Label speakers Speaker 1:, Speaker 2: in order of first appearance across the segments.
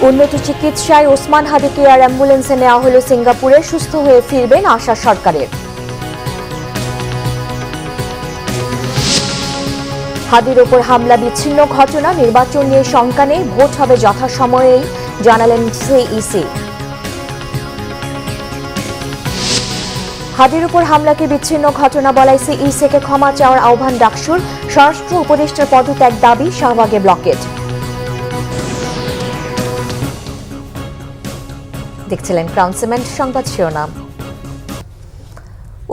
Speaker 1: উন্নত চিকিৎসায় ওসমান হাদিকে এয়ার অ্যাম্বুলেন্সে নেওয়া হলো সিঙ্গাপুরে। সুস্থ হয়ে ফিরবেন আশা সরকারের। হাদির ওপর হামলা বিচ্ছিন্ন ঘটনা, নির্বাচন নিয়ে শঙ্কা নেই, ভোট হবে যথাসময়েই জানালেন সিইসি। হাদির উপর হামলাকে বিচ্ছিন্ন ঘটনা বলায় সিইসিকে ক্ষমা চাওয়ার আহ্বান ডাকসুর। স্বরাষ্ট্র উপদেষ্টার পদত্যাগ দাবি, শাহবাগে ব্লকেড। দেখছিলেন ক্রাউন সিমেন্ট সংবাদ শিরোনাম।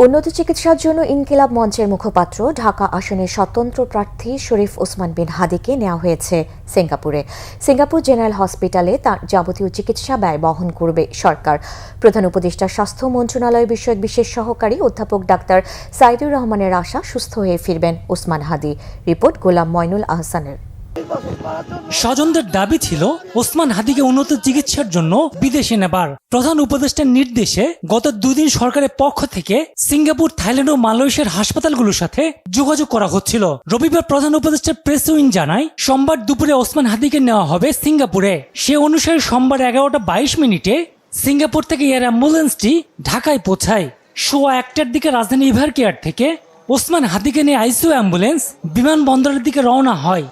Speaker 1: উন্নত চিকিৎসার জন্য ইনকিলাব মঞ্চের মুখপাত্র ঢাকা আসনের স্বতন্ত্র প্রার্থী শরীফ ওসমান বিন হাদিকে নেওয়া হয়েছে সিঙ্গাপুরে। সিঙ্গাপুর জেনারেল হসপিটালে তার যাবতীয় চিকিৎসা ব্যয় বহন করবে সরকার। প্রধান উপদেষ্টা স্বাস্থ্য মন্ত্রণালয় বিষয়ক বিশেষ সহকারী অধ্যাপক ডাক্তার সাইদুর রহমানের আশা, সুস্থ হয়ে ফিরবেন ওসমান হাদি। রিপোর্ট গোলাম মইনুল আহসানের।
Speaker 2: স্বজনদের দাবি ছিল ওসমান হাদিকে উন্নত চিকিৎসার জন্য বিদেশে নেবার। প্রধান উপদেষ্টার নির্দেশে গত দুদিন সরকারের পক্ষ থেকে সিঙ্গাপুর, থাইল্যান্ড ও মালয়েশিয়ার হাসপাতালগুলোর সাথে যোগাযোগ করা হচ্ছিল। রবিবার প্রধান উপদেষ্টার প্রেস উইং জানায়, সোমবার দুপুরে ওসমান হাদিকে নেওয়া হবে সিঙ্গাপুরে। সে অনুসারে সোমবার 11:22 সিঙ্গাপুর থেকে এয়ার অ্যাম্বুলেন্সটি ঢাকায় পৌঁছায়। সোয়া 1টার দিকে রাজধানী এভারকেয়ার থেকে ওসমান হাদিকে নিয়ে আইসিইউ অ্যাম্বুলেন্স বিমানবন্দরের দিকে রওনা হয়।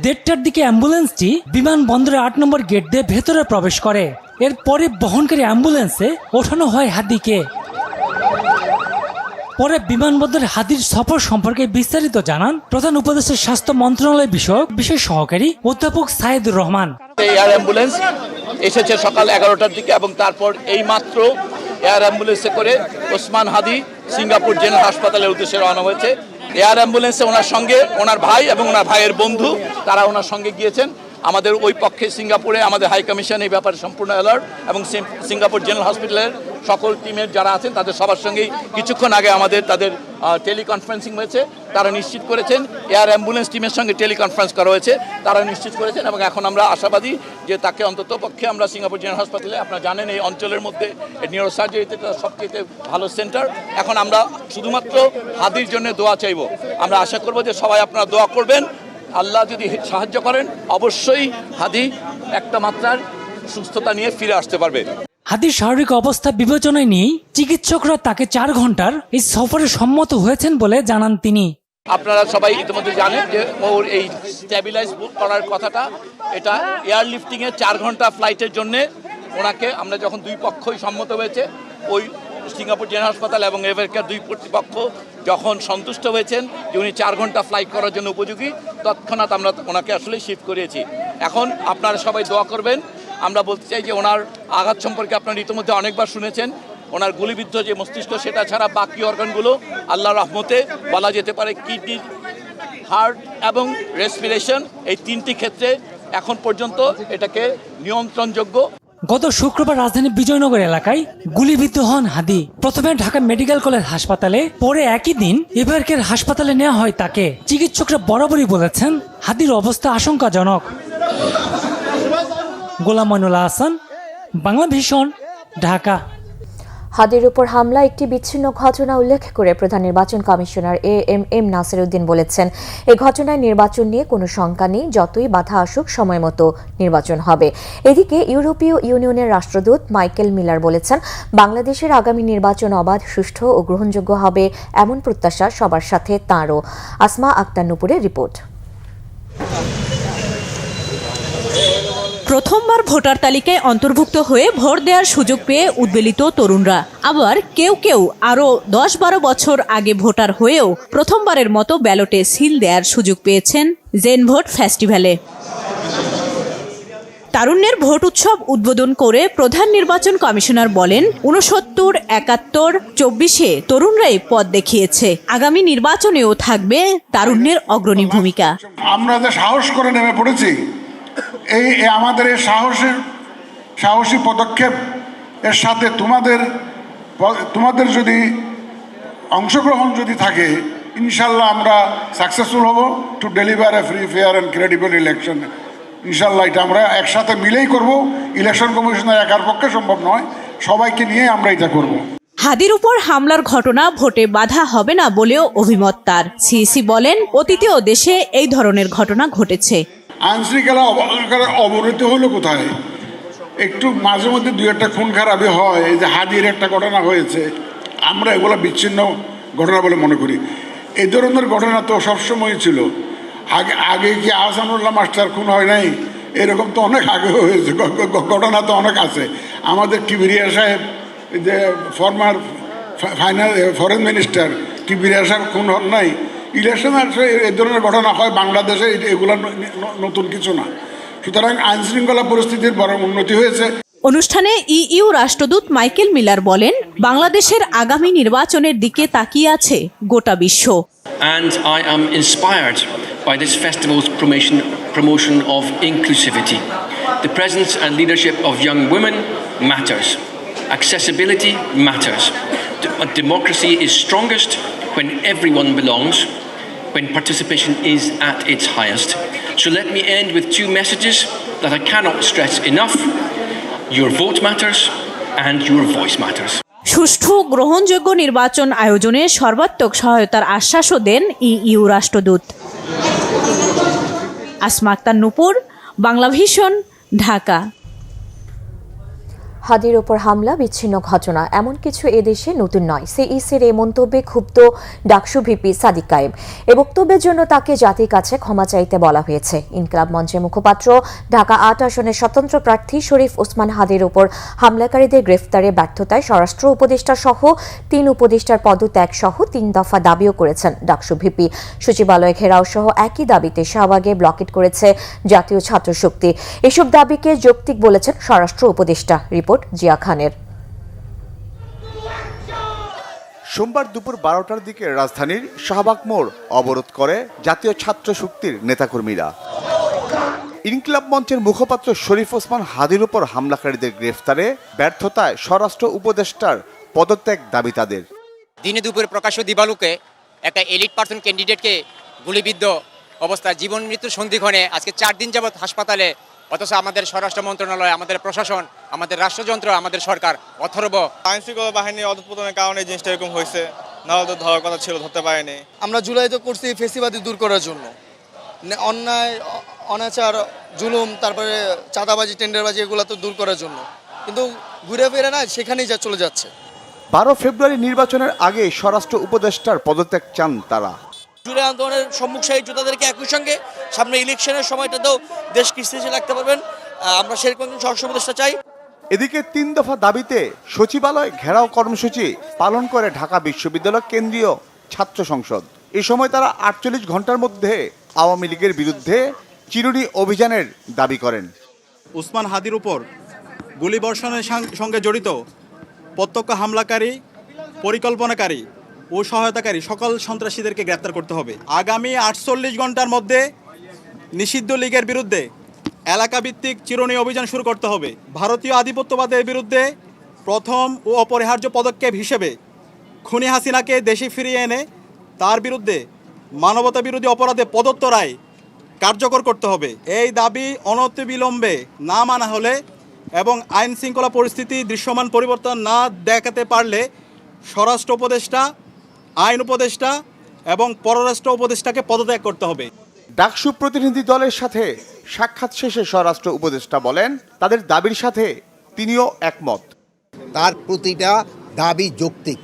Speaker 2: 1:30টার দিকে অ্যাম্বুলেন্সটি বিমানবন্দরের 8 নম্বর গেট দিয়ে ভেতরে প্রবেশ করে। এরপরে বহনকারী অ্যাম্বুলেন্সে ওঠানো হয় হাদিকে। পরে বিমানবন্দরে হাদির সফর সম্পর্কে বিস্তারিত জানান প্রধান উপদেষ্টার স্বাস্থ্য মন্ত্রণালয় বিষয়ক বিশেষ সহকারী অধ্যাপক সাইদুর রহমান।
Speaker 3: এয়ার অ্যাম্বুলেন্স এসেছে সকাল 11টার দিকে এবং তারপর এই মাত্র এয়ার অ্যাম্বুলেন্সে করে ওসমান হাদি সিঙ্গাপুর জেনারেল হাসপাতালের উদ্দেশ্যে রওনা হয়েছে। এয়ার অ্যাম্বুলেন্সে ওনার সঙ্গে ওনার ভাই এবং ওনার ভাইয়ের বন্ধু তারা ওনার সঙ্গে গিয়েছেন। আমাদের ওই পক্ষে সিঙ্গাপুরে আমাদের হাই কমিশন এই ব্যাপারে সম্পূর্ণ অ্যালার্ট এবং সিঙ্গাপুর জেনারেল হসপিটালের সকল টিমের যারা আছেন তাদের সবার সঙ্গেই কিছুক্ষণ আগে আমাদের তাদের টেলিকনফারেন্সিং হয়েছে। তারা নিশ্চিত করেছেন, এয়ার অ্যাম্বুলেন্স টিমের সঙ্গে টেলিকনফারেন্স করা হয়েছে, তারা নিশ্চিত করেছেন এবং এখন আমরা আশাবাদী যে তাকে অন্তত পক্ষে আমরা সিঙ্গাপুর জেনারেল হাসপাতালে, আপনারা জানেন এই অঞ্চলের মধ্যে নিউরোসার্জারিতে সবচেয়ে ভালো সেন্টার। এখন আমরা শুধুমাত্র হাদির জন্য দোয়া চাইব। আমরা আশা করব যে সবাই আপনারা দোয়া করবেন, আল্লাহ যদি সাহায্য করেন অবশ্যই হাদি একটা মাত্রার সুস্থতা নিয়ে ফিরে আসতে পারবে।
Speaker 2: হাদির শারীরিক অবস্থা বিবেচনায় নিয়ে চিকিৎসকরা তাকে 4 ঘন্টার এই সফরে সম্মত হয়েছেন বলে জানান তিনি।
Speaker 3: আপনারা সবাই ইতিমধ্যে জানেন যে ওর এই স্ট্যাবিলাইজ করার কথাটা, এটা এয়ারলিফটিংয়ে 4 ঘন্টা ফ্লাইটের জন্য ওনাকে আমরা যখন দুই পক্ষই সম্মত হয়েছে, ওই সিঙ্গাপুর জেনারেল হাসপাতাল এবং এভারকেয়ার দুই কর্তৃপক্ষ যখন সন্তুষ্ট হয়েছেন যে উনি 4 ঘন্টা ফ্লাইট করার জন্য উপযোগী, তৎক্ষণাৎ আমরা ওনাকে আসলে শিফট করিয়েছি। এখন আপনারা সবাই দোয়া করবেন। আমরা বলতে চাই যে ওনার আঘাত সম্পর্কে আপনারা ইতিমধ্যে অনেকবার শুনেছেন। ওনার গুলিবিদ্ধ যে মস্তিষ্ক, সেটা ছাড়া বাকি অর্গানগুলো আল্লাহর রহমতে বলা যেতে পারে কিডনি, হার্ট এবং রেসপিরেশন, এই 3টি ক্ষেত্রে এখন পর্যন্ত এটাকে নিয়ন্ত্রণযোগ্য।
Speaker 2: গত শুক্রবার রাজধানী বিজয়নগর এলাকায় গুলিবিদ্ধ হন হাদি। প্রথমে ঢাকা মেডিকেল কলেজ হাসপাতালে, পরে একই দিন এভারকেয়ার হাসপাতালে নেওয়া হয় তাকে। চিকিৎসকরা বরাবরই বলেছেন হাদির অবস্থা আশঙ্কাজনক। গোলাম মইনুল আহসান, বাংলা ভিশন, ঢাকা।
Speaker 1: হাদির উপর হামলা একটি বিচ্ছিন্ন ঘটনা উল্লেখ করে প্রধান নির্বাচন কমিশনার এএমএম নাসির উদ্দিন বলেছেন, এই ঘটনায় নির্বাচন নিয়ে কোনো শঙ্কা নেই, যতই বাধা আসুক সময় মতো নির্বাচন হবে। এদিকে ইউরোপীয় ইউনিয়নের রাষ্ট্রদূত মাইকেল মিলার বলেছেন, বাংলাদেশের আগামী নির্বাচন অবাধ, সুষ্ঠু ও গ্রহণযোগ্য হবে, এমন প্রত্যাশা সবার সাথে তাঁরও। আসমা আক্তার নুপুরের রিপোর্ট।
Speaker 4: প্রথমবার ভোটার তালিকায় অন্তর্ভুক্ত হয়ে ভোট দেওয়ার সুযোগ পেয়ে উদ্বেলিত তরুণরা, আবার কেউ কেউ আরও 10-12 বছর আগে ভোটার হয়েও প্রথমবারের মতো ব্যালটে সিল দেওয়ার সুযোগ পেয়েছেন জেন ভোট ফেস্টিভ্যালে। তারুণ্যের ভোট উৎসব উদ্বোধন করে প্রধান নির্বাচন কমিশনার বলেন, 69, 71, 24-এ তরুণরাই পথ দেখিয়েছে। আগামী নির্বাচনেও থাকবে তারুণ্যের অগ্রণী ভূমিকা।
Speaker 5: আমরা যে সাহস করে নেমে পড়েছি, এই আমাদের এই সাহসী পদক্ষেপ এর সাথে তোমাদের যদি অংশগ্রহণ যদি থাকে, ইনশাল্লাহ আমরা সাকসেসফুল হব to deliver A free, fair and credible election. ইনশাল্লাহ এটা আমরা একসাথে মিলেই করব। ইলেকশন কমিশনের একার পক্ষে সম্ভব নয়, সবাইকে নিয়ে আমরা এটা করব।
Speaker 4: হাদির উপর হামলার ঘটনা ভোটে বাধা হবে না বলেও অভিমত তার। সিইসি বলেন, অতীতেও দেশে এই ধরনের ঘটনা ঘটেছে।
Speaker 5: আইনশৃঙ্খলা অবনতি হলো কোথায়? একটু মাঝে মধ্যে দু একটা খুন খারাপি হয়, এই যে হাদির একটা ঘটনা হয়েছে, আমরা এগুলো বিচ্ছিন্ন ঘটনা বলে মনে করি। এই ধরনের ঘটনা তো সবসময় ছিল। আগে কি আহসানুল্লাহ মাস্টার খুন হয় নাই? এরকম তো অনেক আগে হয়েছে, ঘটনা তো অনেক আছে। আমাদের কিবরিয়া সাহেব, যে ফরমার ফরেন মিনিস্টার কিবরিয়া সাহেব খুন হন নাই? ইলেকশন আসলে এই ধরনের ঘটনা হয় বাংলাদেশে, এগুলো নতুন কিছু না। সুতরাং আইনশৃঙ্খলা পরিস্থিতির বড় উন্নতি হয়েছে।
Speaker 4: অনুষ্ঠানে ইইউ রাষ্ট্রদূত মাইকেল মিলার বলেন, বাংলাদেশের আগামী নির্বাচনের দিকে তাকিয়ে আছে গোটা বিশ্ব।
Speaker 6: And I am inspired by this festival's promotion of inclusivity. The presence and leadership of young women matters. Accessibility matters. Democracy is strongest when everyone belongs, when participation is at its highest. So let me end with two messages that I cannot stress enough. Your vote matters and your voice matters.
Speaker 4: সুষ্ঠু গ্রহণযোগ্য নির্বাচন আয়োজনে সর্বাত্মক সহায়তার আশ্বাসও দেন EU রাষ্ট্রদূত। আসমা আক্তার নূপুর, বাংলাভিশন, ঢাকা।
Speaker 1: হাদির ওপর হামলা বিচ্ছিন্ন ঘটনা এমন কিছু এদেশে নতুন নয়। সিইসির এই মন্তব্যে ক্ষুব্ধ ডাকসু ভিপি সাদিক কায়েম। এ বক্তব্যের জন্য তাকে জাতির কাছে ক্ষমা চাইতে বলা হয়েছে। ইনকিলাব মঞ্চের মুখপাত্র ঢাকা ৮ আসনের স্বতন্ত্র প্রার্থী শরীফ ওসমান হাদির ওপর হামলাকারীদের গ্রেফতারে ব্যর্থতায় স্বরাষ্ট্র উপদেষ্টা সহ ৩ উপদেষ্টার পদত্যাগ সহ ৩ দফা দাবিও করেছেন ডাকসু ভিপি। সচিবালয় ঘেরাও সহ একই দাবিতে শাহবাগে ব্লকেট করেছে জাতীয় ছাত্র শক্তি। এসব দাবিকে যৌক্তিক বলেছেন স্বরাষ্ট্র উপদেষ্টা। রিপোর্ট জিয়া খানের।
Speaker 7: সোমবার দুপুর 12টার দিকে রাজধানীর শাহবাগ মোড় অবরোধ করে জাতীয় ছাত্র শক্তির নেতাকর্মীরা। ইনকিলাব মঞ্চের মুখপাত্র শরীফ ওসমান হাদির উপর হামলাকারীদের গ্রেফতারে ব্যর্থতায় স্বরাষ্ট্র উপদেষ্টার পদত্যাগ দাবি তাদের।
Speaker 8: দিনে দুপুরে প্রকাশ্য দিবালুকে একটা এলিট পার্সন ক্যান্ডিডেটকে গুলিবিদ্ধ অবস্থায় জীবন মৃত্যুর সন্ধিক্ষণে আজকে 4 দিন যাবৎ হাসপাতালে, অথচ আমাদের স্বরাষ্ট্র মন্ত্রণালয়, আমাদের প্রশাসন, আমাদের রাষ্ট্রযন্ত্র, আমাদের সরকার অথর্ব।
Speaker 9: আইনশৃঙ্খলা বাহিনীর অধঃপতনের কারণে জিনিসটা এরকম হয়েছে, নাহলে তো ধরার কথা ছিল, ধরতে পারেনি।
Speaker 10: আমরা জুলাই তো করছি ফেসিবাদী দূর করার জন্য, অন্যায় অনাচার জুলুম, তারপরে চাঁদাবাজি টেন্ডারবাজি এগুলো তো দূর করার জন্য, কিন্তু ঘুরে ফিরে না সেখানেই যা চলে যাচ্ছে।
Speaker 7: 12 ফেব্রুয়ারি নির্বাচনের আগে স্বরাষ্ট্র উপদেষ্টার পদত্যাগ চান তারা।
Speaker 10: জুলাই আন্দোলনের সম্মুখ সারি যোদ্ধাদেরকে একই সঙ্গে সামনে ইলেকশনের সময়টাতেও দেশকে স্থিতিশীল রাখতে পারবেন, আমরা সেরকম একজন স্বরাষ্ট্র উপদেষ্টা চাই।
Speaker 7: এদিকে 3 দফা দাবিতে সচিবালয় ঘেরাও কর্মসূচি পালন করে ঢাকা বিশ্ববিদ্যালয় কেন্দ্রীয় ছাত্র সংসদ। এই সময় তারা 48 ঘন্টার মধ্যে আওয়ামী লীগের বিরুদ্ধে চিরুনি অভিযানের দাবি করেন।
Speaker 9: উসমান হাদির উপর গুলিবর্ষণের সঙ্গে জড়িত প্রত্যক্ষ হামলাকারী, পরিকল্পনাকারী ও সহায়তাকারী সকল সন্ত্রাসীদেরকে গ্রেপ্তার করতে হবে। আগামী 48 ঘন্টার মধ্যে নিষিদ্ধ লীগের বিরুদ্ধে এলাকাভিত্তিক চিরুনি অভিযান শুরু করতে হবে। ভারতীয় আধিপত্যবাদের বিরুদ্ধে প্রথম ও অপরিহার্য পদক্ষেপ হিসেবে খুনি হাসিনাকে দেশে ফিরিয়ে এনে তার বিরুদ্ধে মানবতা বিরোধী অপরাধে প্রদত্ত রায় কার্যকর করতে হবে। এই দাবি অনতিবিলম্বে না মানা হলে এবং আইন শৃঙ্খলা পরিস্থিতি দৃশ্যমান পরিবর্তন না দেখাতে পারলে স্বরাষ্ট্র উপদেষ্টা, আইন উপদেষ্টা এবং পররাষ্ট্র উপদেষ্টাকে পদত্যাগ করতে হবে।
Speaker 7: ডাকসু প্রতিনিধি দলের সাথে সাক্ষাৎ শেষে স্বরাষ্ট্র উপদেষ্টা বলেন, তাদের দাবির সাথে তিনিও একমত।
Speaker 11: তার প্রতিটা দাবি যৌক্তিক।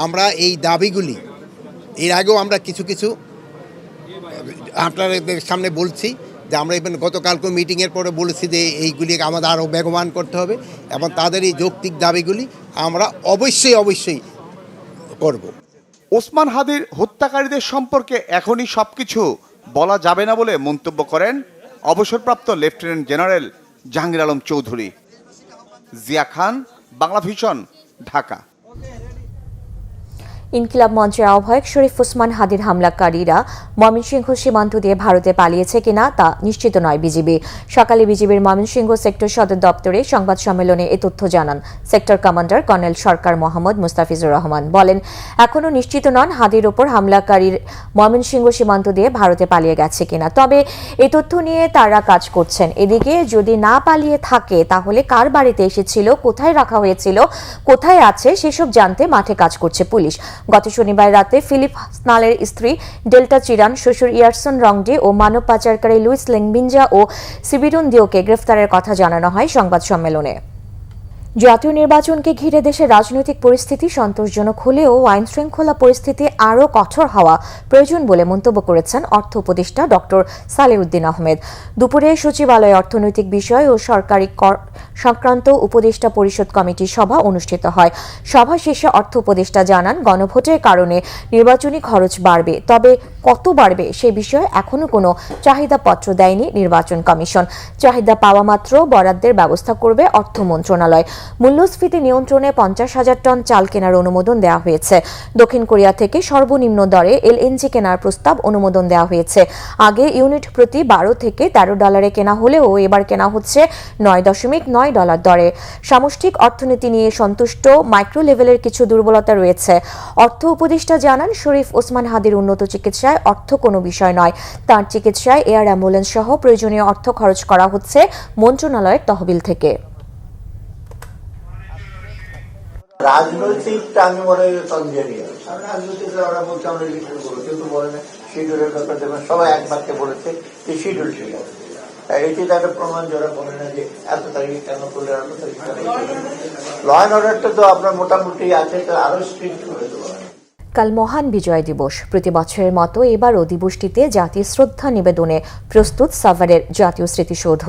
Speaker 11: আমরা এই দাবিগুলি এর আগেও আমরা কিছু কিছু আপনাদের সামনে বলছি, যে আমরা ইভেন গতকালকে মিটিংয়ের পরে বলেছি যে এইগুলি আমাদের আরও বেগবান করতে হবে, এবং তাদের এই যৌক্তিক দাবিগুলি আমরা অবশ্যই করব।
Speaker 7: ওসমান হাদির হত্যাকারীদের সম্পর্কে এখনই সবকিছু বলা যাবে না বলে মন্তব্য করেন অবসরপ্রাপ্ত লেফটেন্যান্ট জেনারেল জাহাঙ্গীর আলম চৌধুরী। জিয়া খান, বাংলাভিশন, ঢাকা।
Speaker 1: ইনকিলাব মঞ্চের আহ্বায়ক শরীফ ওসমান হাদির হামলাকারীরা ময়মনসিংহ সীমান্ত দিয়ে ভারতে পালিয়েছে কিনা তা নিশ্চিত নয় বিজিবি। সকালে বিজিবির ময়মনসিংহ সেক্টর সদর দপ্তরে সংবাদ সম্মেলনে এ তথ্য জানান সেক্টর কমান্ডার কর্নেল সরকার মোহাম্মদ মুস্তাফিজুর রহমান। বলেন, এখনও নিশ্চিত নন হাদির ওপর হামলাকারীর ময়মনসিংহ সীমান্ত দিয়ে ভারতে পালিয়ে গেছে কিনা, তবে এ তথ্য নিয়ে তারা কাজ করছেন। এদিকে যদি না পালিয়ে থাকে তাহলে কার বাড়িতে এসেছিল, কোথায় রাখা হয়েছিল, কোথায় আছে সেসব জানতে মাঠে কাজ করছে পুলিশ। গত শনিবার রাতে ফিলিপ স্নালের স্ত্রী ডেল্টা চিরান, শ্বশুর ইয়ারসন রংডে ও মানব পাচারকারী লুইস লেংবিঞ্জা ও সিবিরুন দিওকে গ্রেফতারের কথা জানানো হয় সংবাদ সম্মেলনে। জাতীয় নির্বাচনকে ঘিরে দেশের রাজনৈতিক পরিস্থিতি সন্তোষজনক হলেও আইন শৃঙ্খলা পরিস্থিতি আরও কঠোর হওয়া প্রয়োজন বলে মন্তব্য করেছেন অর্থ উপদেষ্টা ডক্টর সালেউদ্দিন আহমেদ। দুপুরে সচিবালয়ে অর্থনৈতিক বিষয় ও সরকারি কর সংক্রান্ত উপদেষ্টা পরিষদ কমিটির সভা অনুষ্ঠিত হয়। সভা শেষে অর্থ উপদেষ্টা জানান, গণভোটের কারণে নির্বাচনী খরচ বাড়বে, তবে কত বাড়বে সে বিষয়ে এখনো কোনো চাহিদাপত্র দেয়নি নির্বাচন কমিশন। চাহিদা পাওয়া মাত্র বরাদ্দের ব্যবস্থা করবে অর্থ মন্ত্রণালয়। মূল্যস্ফীতি নিয়ন্ত্রণে 50,000 টন চাল কেনার অনুমোদন দেওয়া হয়েছে। দক্ষিণ কোরিয়া থেকে সর্বনিম্ন দরে এলএনজি কেনার প্রস্তাব অনুমোদন দেওয়া হয়েছে। আগে ইউনিট প্রতি $12 থেকে $13 কেনা হলেও এবার কেনা হচ্ছে $9.9 দরে। সামষ্টিক অর্থনীতি নিয়ে সন্তুষ্ট, মাইক্রো লেভেলের কিছু দুর্বলতা রয়েছে। অর্থ উপদেষ্টা জানান, শরীফ ওসমান হাদির উন্নত চিকিৎসায় অর্থ কোনো বিষয় নয়। তার চিকিৎসায় এয়ার অ্যাম্বুলেন্স সহ প্রয়োজনীয় অর্থ খরচ করা হচ্ছে মন্ত্রণালয়ের তহবিল থেকে।
Speaker 12: রাজনৈতিকটা আমি মনে হয় তঞ্জনীয়। রাজনৈতিক ওরা বলছে আমরা শিডিউল করবো, কিন্তু বলে না শিডিউলের ব্যাপার দেখবেন সবাই এক বাক্যে বলেছে যে শিডিউল ঠিক আছে। এটি তার প্রমাণ যারা বলে না যে এত তারিখ কেন করলে এত তারিখ কেন। ল অ্যান্ড অর্ডারটা তো আপনার মোটামুটি আছে, তো আরো স্ট্রিক্ট করে দেবো।
Speaker 1: কাল মহান বিজয় দিবস। প্রতি বছরের মতো এবারও দিবসটিতে জাতির শ্রদ্ধা নিবেদনে প্রস্তুত সাভারের জাতীয় স্মৃতিসৌধ।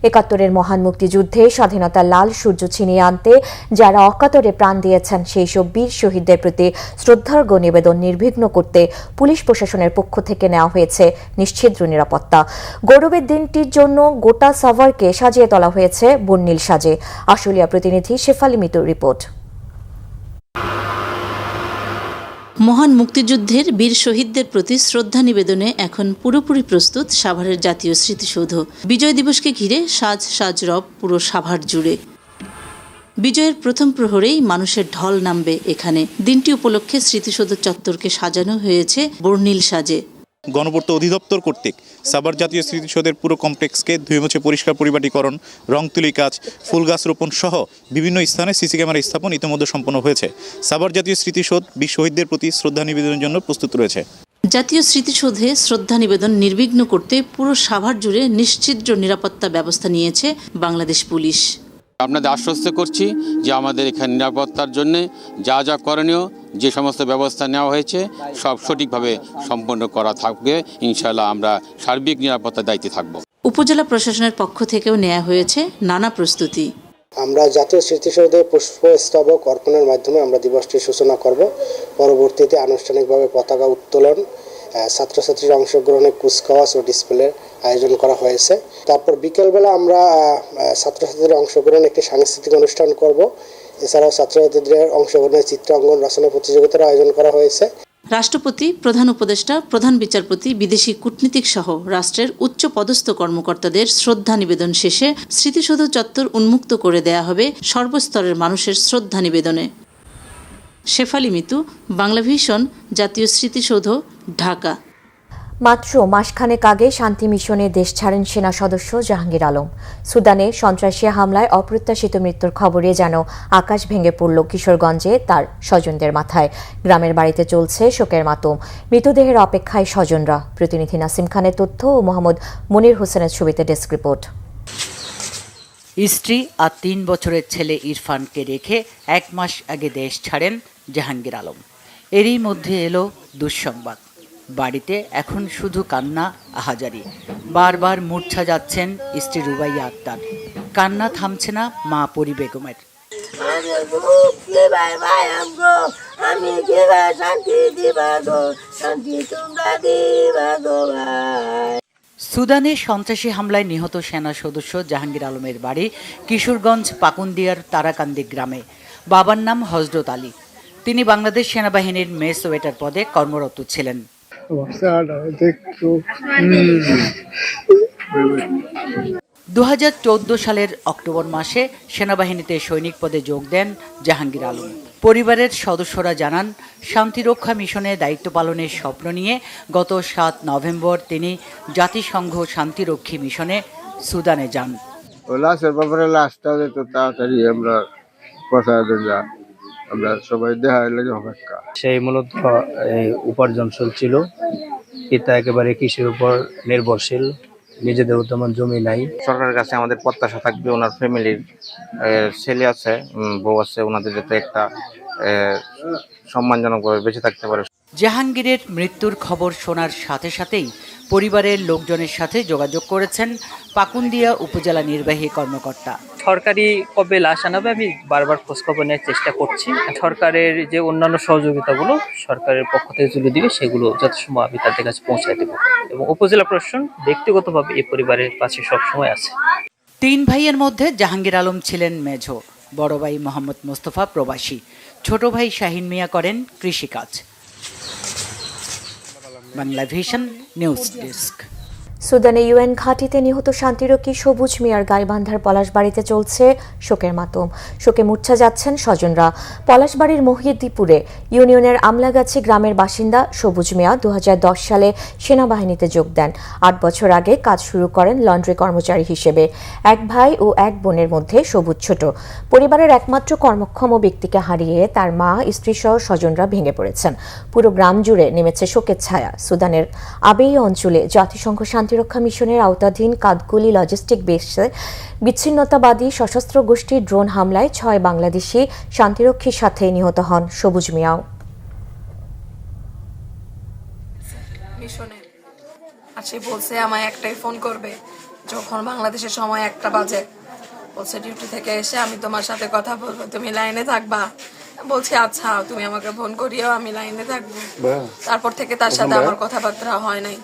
Speaker 1: 71-এর মহান মুক্তিযুদ্ধে স্বাধীনতার লাল সূর্য ছিনিয়ে আনতে যারা অকাতরে প্রাণ দিয়েছেন সেই সব বীর শহীদদের প্রতি শ্রদ্ধার্ঘ্য নিবেদন নির্বিঘ্ন করতে পুলিশ প্রশাসনের পক্ষ থেকে নেওয়া হয়েছে নিশ্ছিদ্র নিরাপত্তা। গৌরবের দিনটির জন্য গোটা সাভারকে সাজিয়ে তোলা হয়েছে বর্ণিল সাজে। আশুলিয়া প্রতিনিধি শেফালি মিতুর রিপোর্ট।
Speaker 13: মহান মুক্তিযুদ্ধের বীর শহীদদের প্রতি শ্রদ্ধা নিবেদনে এখন পুরোপুরি প্রস্তুত সাভারের জাতীয় স্মৃতিসৌধ। বিজয় দিবসকে ঘিরে সাজ সাজ রব পুরো সাভার জুড়ে। বিজয়ের প্রথম প্রহরেই মানুষের ঢল নামবে এখানে। দিনটি উপলক্ষে স্মৃতিসৌধ চত্বরকে সাজানো হয়েছে বর্ণিল সাজে।
Speaker 9: গণপূর্ত অধিদপ্তর কর্তৃক সাভার জাতীয় স্মৃতিসৌধের পুরো কমপ্লেক্সকে ধুয়ে মুছে পরিষ্কার পরিপাটিকরণ, রং তুলি কাজ, ফুল গাছ রোপণ সহ বিভিন্ন স্থানে সিসি ক্যামেরা স্থাপন ইতিমধ্যে সম্পন্ন হয়েছে। সাভার জাতীয় স্মৃতিসৌধ বীর শহীদদের প্রতি শ্রদ্ধা নিবেদনের জন্য প্রস্তুত রয়েছে।
Speaker 13: জাতীয় স্মৃতিসৌধে শ্রদ্ধা নিবেদন নির্বিঘ্ন করতে পুরো সাভার জুড়ে নিশ্ছিদ্র নিরাপত্তা ব্যবস্থা নিয়েছে বাংলাদেশ পুলিশ।
Speaker 14: আপনাদের আশ্বস্ত করছি যে আমাদের এখানে নিরাপত্তার জন্য যা যা করণীয়, যে সমস্ত ব্যবস্থা নেওয়া হয়েছে সব সঠিকভাবে সম্পন্ন করা থাকবে। ইনশাআল্লাহ আমরা সার্বিক নিরাপত্তার দায়িত্বে থাকব।
Speaker 13: উপজেলা প্রশাসনের পক্ষ থেকেও নেওয়া হয়েছে নানা প্রস্তুতি।
Speaker 15: আমরা জাতীয় স্মৃতিসৌধে পুষ্পস্তবক অর্পণের মাধ্যমে আমরা দিবসটির সূচনা করব। পরবর্তীতে আনুষ্ঠানিকভাবে পতাকা উত্তোলন, ছাত্রছাত্রীর অংশগ্রহণে কুচকাওয়াজ ও ডিসপ্লের আয়োজন করা হয়েছে। তারপর বিকেলবেলা আমরা ছাত্রছাত্রীদের অংশগ্রহণে একটি সাংস্কৃতিক অনুষ্ঠান করব। এছাড়াও ছাত্রছাত্রীদের অংশগ্রহণে চিত্রাঙ্কন রচনা প্রতিযোগিতার আয়োজন করা হয়েছে।
Speaker 13: রাষ্ট্রপতি, প্রধান উপদেষ্টা, প্রধান বিচারপতি, বিদেশি কূটনীতিক সহ রাষ্ট্রের উচ্চ পদস্থ কর্মকর্তাদের শ্রদ্ধা নিবেদন শেষে স্মৃতিসৌধ চত্বর উন্মুক্ত করে দেয়া হবে সর্বস্তরের মানুষের শ্রদ্ধা নিবেদনে। শেফালি মিতু, বাংলা ভিশন, জাতীয় স্মৃতিসৌধ, ঢাকা।
Speaker 1: মাত্র মাসখানেক আগে শান্তি মিশনে দেশ ছাড়েন সেনা সদস্য জাহাঙ্গীর আলম। সুদানে সন্ত্রাসী হামলায় অপ্রত্যাশিত মৃত্যুর খবরে যেন আকাশ ভেঙে পড়ল কিশোরগঞ্জে তার স্বজনদের মাথায়। গ্রামের বাড়িতে চলছে শোকের মাতম। মৃতদেহের অপেক্ষায় স্বজনরা। প্রতিনিধি নাসিম খানের তথ্য ও মোহাম্মদ মনির হোসেনের ছবিতে ডেস্ক রিপোর্ট।
Speaker 16: স্ত্রী আর 3 বছরের ছেলে ইরফানকে রেখে 1 মাস আগে দেশ ছাড়েন জাহাঙ্গীর আলম। এরই মধ্যে এলো দুঃসংবাদ। বাড়িতে এখন শুধু কান্না, আহাজারি। বারবার মূর্ছা যাচ্ছেন স্ত্রী রুবাইয়া আক্তার। কান্না থামছে না মা পরি বেগমের। সুদানে সন্ত্রাসী হামলায় নিহত সেনা সদস্য জাহাঙ্গীর আলমের বাড়ি কিশোরগঞ্জ পাকুন্দিয়ার তারাকান্দি গ্রামে। বাবার নাম হযরত আলী। তিনি বাংলাদেশ সেনাবাহিনীর মেস ওয়েটার পদে কর্মরত ছিলেন। 2014 সালের অক্টোবর মাসে সেনাবাহিনীতে সৈনিক পদে যোগ দেন জাহাঙ্গীর আলম। পরিবারের সদস্যরা জানান, শান্তিরক্ষা মিশনে দায়িত্ব পালনের স্বপ্ন নিয়ে গত 7 নভেম্বর তিনি জাতিসংঘ শান্তিরক্ষী মিশনে সুদানে যান।
Speaker 17: লাশের ব্যাপারে লাশটা তো তাড়াতাড়ি আমরা পৌঁছাতে যা আমরা সবাই দেখার লাগে অপেক্ষা।
Speaker 18: সেই মূলত এই উপার্জনশীল ছিল, পিতা একেবারে কৃষির উপর নির্ভরশীল, নিজেদের তেমন জমি নাই।
Speaker 19: সরকারের কাছে আমাদের প্রত্যাশা থাকবে ওনার ফ্যামিলির ছেলে আছে, বউ আছে, ওনাদের যাতে একটা সম্মানজনকভাবে বেঁচে থাকতে পারে।
Speaker 16: জাহাঙ্গীরের মৃত্যুর খবর শোনার সাথে সাথেই পরিবারের লোকজনের সাথে যোগাযোগ করেছেন পাকুন্দিয়া উপজেলা নির্বাহী কর্মকর্তা।
Speaker 20: সরকারি কবে লাশ আনাবে আমি বারবার খোঁজখবর নেওয়ার চেষ্টা করছি। সরকারের যে অন্যান্য সহযোগিতাগুলো সরকারের পক্ষ থেকে তুলে দিবে সেগুলো যথাসময় আমি তাদের কাছে পৌঁছায় দেব, এবং উপজেলা প্রশাসন ব্যক্তিগতভাবে এই পরিবারের পাশে সবসময় আছে।
Speaker 16: 3 ভাইয়ের মধ্যে জাহাঙ্গীর আলম ছিলেন মেঝো, বড় ভাই মোহাম্মদ মোস্তফা প্রবাসী, ছোট ভাই শাহিন মিয়া করেন কৃষিকাজ। Bangla vision news desk.
Speaker 1: সুদানে ইউএন ঘাঁটিতে নিহত শান্তিরক্ষী সবুজ মিয়ার গাইবান্ধার পলাশবাড়িতে চলছে শোকের মাতম। শোকে মূর্ছা যাচ্ছেন স্বজনরা। পলাশবাড়ির মহিউদ্দিপুরে ইউনিয়নের আমলাগাছি গ্রামের বাসিন্দা সবুজ মিয়া 2010 সালে সেনাবাহিনীতে যোগ দেন। 8 বছর আগে কাজ শুরু করেন লন্ড্রি কর্মচারী হিসেবে। এক ভাই ও এক বোনের মধ্যে সবুজ ছোট। পরিবারের একমাত্র কর্মক্ষম ব্যক্তিকে হারিয়ে তার মা, স্ত্রী সহ স্বজনরা ভেঙে পড়েছেন। পুরো গ্রাম জুড়ে নেমেছে শোকের ছায়া। সুদানের আবেই অঞ্চলে জাতিসংঘ শান্তিরক্ষা মিশনের আওতাধীন কাদগুলি লজিস্টিক বেসে বিচ্ছিন্নতাবাদী সশস্ত্র গোষ্ঠীর ড্রোন হামলায় 6 বাংলাদেশি শান্তিরক্ষীর সাথে নিহত হন সবুজ মিয়াও।
Speaker 21: মিশনে আর সে বলছে আমায় একটাই ফোন করবে যখন বাংলাদেশের সময় 1টা বাজে। বলছে ডিউটি থেকে এসে আমি তোমার সাথে কথা বলবো, তুমি লাইনে থাকবা। বলছি আচ্ছা, তুমি আমাকে ফোন করিও, আমি লাইনে থাকবো। তারপর থেকে তার সাথে আমার কথাবার্তা হয় নাই।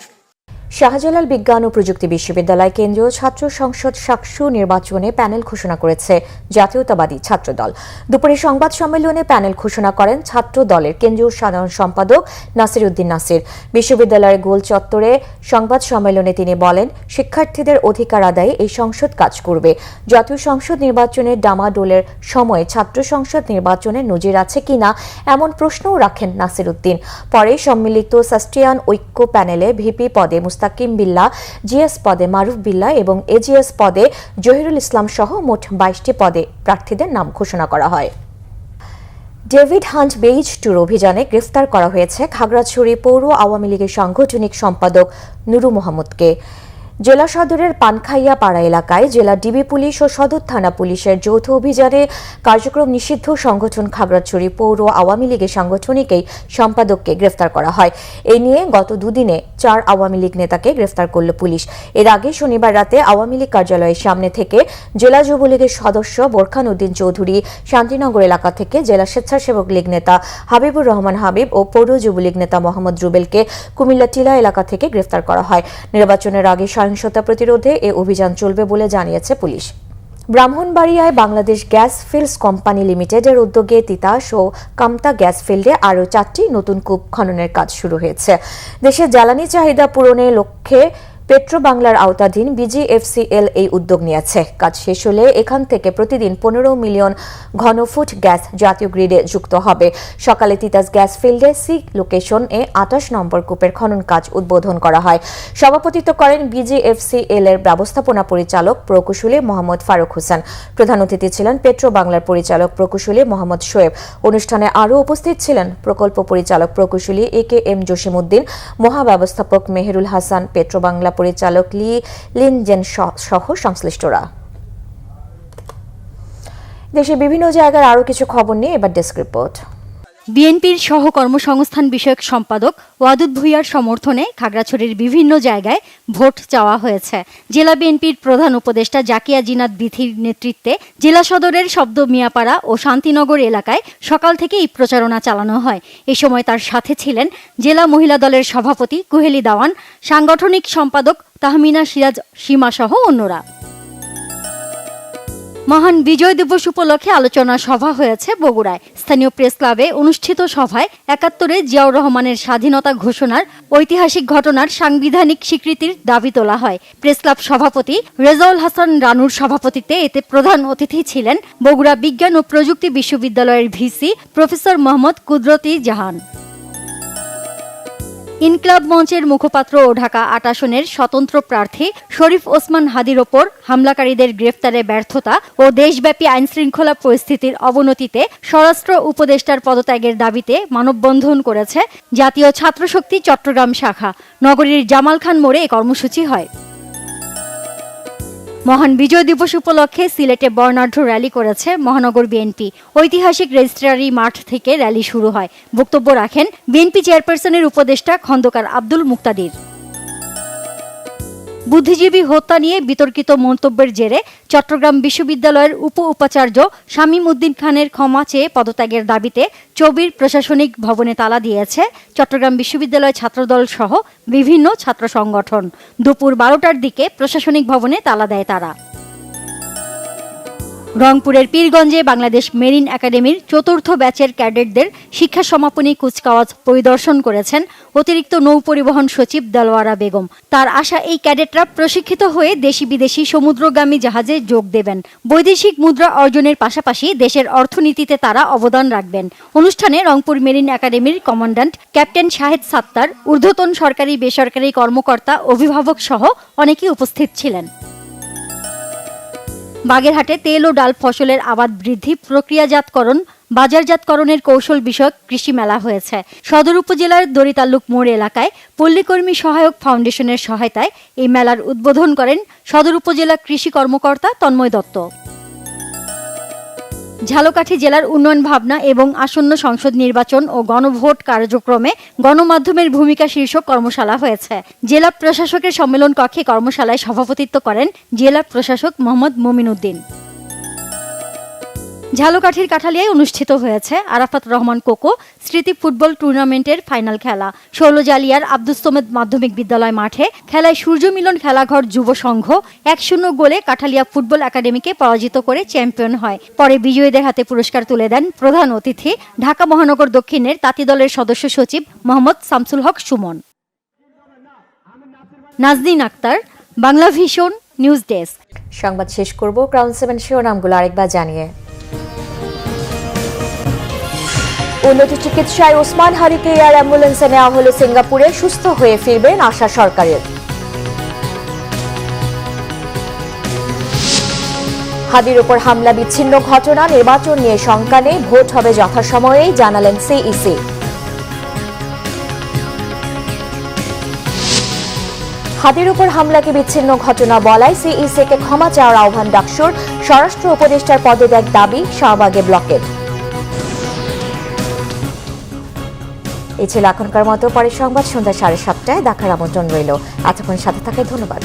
Speaker 1: শাহজালাল বিজ্ঞান ও প্রযুক্তি বিশ্ববিদ্যালয় কেন্দ্রীয় ছাত্র সংসদ শাকসু নির্বাচনে প্যানেল ঘোষণা করেছে জাতীয়তাবাদী ছাত্রদল। দুপুরে সংবাদ সম্মেলনে প্যানেল ঘোষণা করেন ছাত্র দলের কেন্দ্রীয় সাধারণ সম্পাদক নাসির উদ্দিন নাসির। বিশ্ববিদ্যালয়ের গোল চত্বরে সংবাদ সম্মেলনে তিনি বলেন, শিক্ষার্থীদের অধিকার আদায়ে এই সংসদ কাজ করবে। জাতীয় সংসদ নির্বাচনের ডামাডোলের সময় ছাত্র সংসদ নির্বাচনের নজির আছে কিনা এমন প্রশ্নও রাখেন নাসির উদ্দিন। পরে সম্মিলিত সাস্টিয়ান ঐক্য প্যানেলে ভিপি পদে মুস্তাকিম বিল্লাহ, জিএস পদে মারুফ বিল্লাহ এবং এজিএস পদে জহিরুল ইসলাম সহ মোট 22টি পদে প্রার্থীদের নাম ঘোষণা করা হয়। ডেভিড হান্ট বেইজ ট্যুর অভিযানে গ্রেফতার করা হয়েছে খাগড়াছড়ি পৌর আওয়ামী লীগের সাংগঠনিক সম্পাদক নুরু মোহাম্মদকে। জেলা সদরের পানখাইয়া পাড়া এলাকায় জেলা ডিবি পুলিশ ও সদর থানা পুলিশের যৌথ অভিযানে কার্যক্রম নিষিদ্ধ সংগঠন খাগড়াছড়ি পৌর আওয়ামী লীগের সাংগঠনিক এই সম্পাদককে গ্রেফতার করা হয়। এ নিয়ে গত দুদিনে 4 আওয়ামী লীগ নেতাকে গ্রেফতার করল পুলিশ। এর আগে শনিবার রাতে আওয়ামী লীগ কার্যালয়ের সামনে থেকে জেলা যুবলীগের সদস্য বোরখান উদ্দিন চৌধুরী, শান্তিনগর এলাকা থেকে জেলা স্বেচ্ছাসেবক লীগ নেতা হাবিবুর রহমান হাবিব ও পৌর যুবলীগ নেতা মোহাম্মদ রুবেলকে কুমিল্লা টিলা এলাকা থেকে গ্রেফতার করা হয়। নির্বাচনের আগে সহিংসতা প্রতিরোধে এ অভিযান চলবে বলে জানিয়েছে পুলিশ। ব্রাহ্মণবাড়িয়ায় বাংলাদেশ গ্যাস ফিল্ডস কোম্পানি লিমিটেডের উদ্যোগে তিতাস ও কামতা গ্যাস ফিল্ডে আরও 4টি নতুন কূপ খননের কাজ শুরু হয়েছে। দেশের জ্বালানি চাহিদা পূরণের লক্ষ্যে পেট্রো বাংলার আওতাধীন বিজিএফসিএল এই উদ্যোগ নিয়েছে। কাজ শেষ হলে এখান থেকে প্রতিদিন 15 মিলিয়ন ঘনফুট গ্যাস জাতীয় গ্রিডে যুক্ত হবে। সকালে তিতাস গ্যাস ফিল্ডে সি লোকেশনে 28 নম্বর কূপের খনন কাজ উদ্বোধন করা হয়। সভাপতিত্ব করেন বিজিএফসিএল এর ব্যবস্থাপনা পরিচালক প্রকৌশলী মোহাম্মদ ফারুক হোসেন। প্রধান অতিথি ছিলেন পেট্রো বাংলার পরিচালক প্রকৌশলী মোহাম্মদ শোয়েব। অনুষ্ঠানে আরও উপস্থিত ছিলেন প্রকল্প পরিচালক প্রকৌশলী একেএম জসিমউদ্দিন, মহাব্যবস্থাপক মেহেরুল হাসান, পেট্রো বাংলা পরিচালক লিনজেন সহ সংশ্লিষ্টরা। দেশে বিভিন্ন জায়গার আরও কিছু খবর নিয়ে এবার ডেস্ক রিপোর্ট।
Speaker 22: বিএনপির সহ কর্মসংস্থান বিষয়ক সম্পাদক ওয়াদুদ ভুঁইয়ার সমর্থনে খাগড়াছড়ির বিভিন্ন জায়গায় ভোট চাওয়া হয়েছে। জেলা বিএনপির প্রধান উপদেষ্টা জাকিয়া জিনাত বিথির নেতৃত্বে জেলা সদরের শব্দ মিয়াপাড়া ও শান্তিনগর এলাকায় সকাল থেকে এই প্রচারণা চালানো হয়। এ সময় তার সাথে ছিলেন জেলা মহিলা দলের সভাপতি কুহেলি দাওয়ান, সাংগঠনিক সম্পাদক তাহমিনা সিরাজ সীমা সহ অন্যরা। মহান বিজয় দিবস উপলক্ষে আলোচনা সভা হয়েছে বগুড়ায়। স্থানীয় প্রেস ক্লাবে অনুষ্ঠিত সভায় 71-এ জিয়াউর রহমানের স্বাধীনতা ঘোষণার ঐতিহাসিক ঘটনার সাংবিধানিক স্বীকৃতির দাবি তোলা হয়। প্রেস ক্লাব সভাপতি রেজাউল হাসান রানুর সভাপতিত্বে এতে প্রধান অতিথি ছিলেন বগুড়া বিজ্ঞান ও প্রযুক্তি বিশ্ববিদ্যালয়ের ভিসি প্রফেসর মোহাম্মদ কুদরতি জাহান। ইনকিলাব মঞ্চের মুখপাত্র ও ঢাকা ৮ আসনের স্বতন্ত্র প্রার্থী শরীফ ওসমান হাদির ওপর হামলাকারীদের গ্রেফতারে ব্যর্থতা ও দেশব্যাপী আইনশৃঙ্খলা পরিস্থিতির অবনতিতে স্বরাষ্ট্র উপদেষ্টার পদত্যাগের দাবিতে মানববন্ধন করেছে জাতীয় ছাত্রশক্তি চট্টগ্রাম শাখা। নগরীর জামাল খান মোড়ে এ কর্মসূচি হয়। মহান বিজয় দিবস উপলক্ষে সিলেটে বর্ণাঢ্য র্যালি করেছে মহানগর বিএনপি। ঐতিহাসিক রেজিস্ট্রারি মাঠ থেকে র্যালি শুরু হয়। বক্তব্য রাখেন বিএনপি চেয়ারপারসনের উপদেষ্টা খন্দকার আব্দুল মুক্তাদির। বুদ্ধিজীবী হত্যা নিয়ে বিতর্কিত মন্তব্যের জেরে চট্টগ্রাম বিশ্ববিদ্যালয়ের উপাচার্য শামীম উদ্দিন খানের ক্ষমা চেয়ে পদত্যাগের দাবিতে চবির প্রশাসনিক ভবনে তালা দিয়েছে চট্টগ্রাম বিশ্ববিদ্যালয় ছাত্রদল সহ বিভিন্ন ছাত্র সংগঠন। দুপুর 12টার দিকে প্রশাসনিক ভবনে তালা দেয় তারা। রংপুরের পীরগঞ্জে বাংলাদেশ মেরিন একাডেমির ৪র্থ ব্যাচের ক্যাডেটদের শিক্ষা সমাপনী কুচকাওয়াজ পরিদর্শন করেছেন অতিরিক্ত নৌ পরিবহন সচিব দেলোয়ারা বেগম। তার আশা এই ক্যাডেটরা প্রশিক্ষিত হয়ে দেশি বিদেশি সমুদ্রগামী জাহাজে যোগ দেবেন। বৈদেশিক মুদ্রা অর্জনের পাশাপাশি দেশের অর্থনীতিতে তারা অবদান রাখবেন। অনুষ্ঠানে রংপুর মেরিন একাডেমির কমান্ড্যান্ট ক্যাপ্টেন শাহেদ সাত্তার, ঊর্ধ্বতন সরকারি বেসরকারি কর্মকর্তা, অভিভাবক সহ অনেকেই উপস্থিত ছিলেন। বাগেরহাটে তেল ও ডাল ফসলের আবাদ বৃদ্ধি, প্রক্রিয়াজাতকরণ, বাজারজাতকরণের কৌশল বিষয়ক কৃষি মেলা হয়েছে। সদর উপজেলার দড়িতাল্লুক মোড় এলাকায় পল্লীকর্মী সহায়ক ফাউন্ডেশনের সহায়তায় এই মেলার উদ্বোধন করেন সদর উপজেলা কৃষি কর্মকর্তা তন্ময় দত্ত। ঝালকাঠি জেলার উন্নয়ন ভাবনা এবং আসন্ন সংসদ নির্বাচন ও গণভোট কার্যক্রমে গণমাধ্যমের ভূমিকা শীর্ষক কর্মশালা হয়েছে। জেলা প্রশাসকের সম্মেলন কক্ষে কর্মশালায় সভাপতিত্ব করেন জেলা প্রশাসক মোহাম্মদ মমিন উদ্দিন। ঝালকাঠির কাঠালিয়ায় অনুষ্ঠিত হয়েছে আরাফাত রহমান কোকো স্মৃতি ফুটবল টুর্নামেন্টের ফাইনাল খেলা। শৌলজালিয়ার আব্দুস সোমেদ মাধ্যমিক বিদ্যালয় মাঠে খেলায় সূর্যমিলন খেলাঘর যুব সংঘ ১-০ গোলে কাঠালিয়া ফুটবল একাডেমিকে পরাজিত করে চ্যাম্পিয়ন হয়। পরে বিজয়ীদের হাতে পুরস্কার তুলে দেন প্রধান অতিথি ঢাকা মহানগর দক্ষিণের তাঁতি দলের সদস্য সচিব Mohammad Shamsul Haque Sumon. Nazneen Akter, Bangla vision news desk.
Speaker 1: সংবাদ শেষ করব ক্রাউন 7 শিরোনামগুলো আরেকবার জানিয়ে। উন্নত চিকিৎসায় ওসমান হাদিকে এয়ার অ্যাম্বুলেন্সে নেওয়া হলো সিঙ্গাপুরে, সুস্থ হয়ে ফিরবেন আশা সরকারের। হাদির ওপর হামলা বিচ্ছিন্ন ঘটনা, নির্বাচন নিয়ে শঙ্কা নেই, ভোট হবে যথাসময়েই, জানালেন সিইসি। হাদির উপর হামলাকে বিচ্ছিন্ন ঘটনা বলায় সিইসিকে ক্ষমা চাওয়ার আহ্বান ডাকসুর, স্বরাষ্ট্র উপদেষ্টার পদত্যাগ দাবি শাহবাগে ব্লকের। এই ছিল এখনকার মতো। পরের সংবাদ সন্ধ্যা 7:30টায় দেখার আমন্ত্রণ রইল। এতক্ষণ সাথে থাকায় ধন্যবাদ।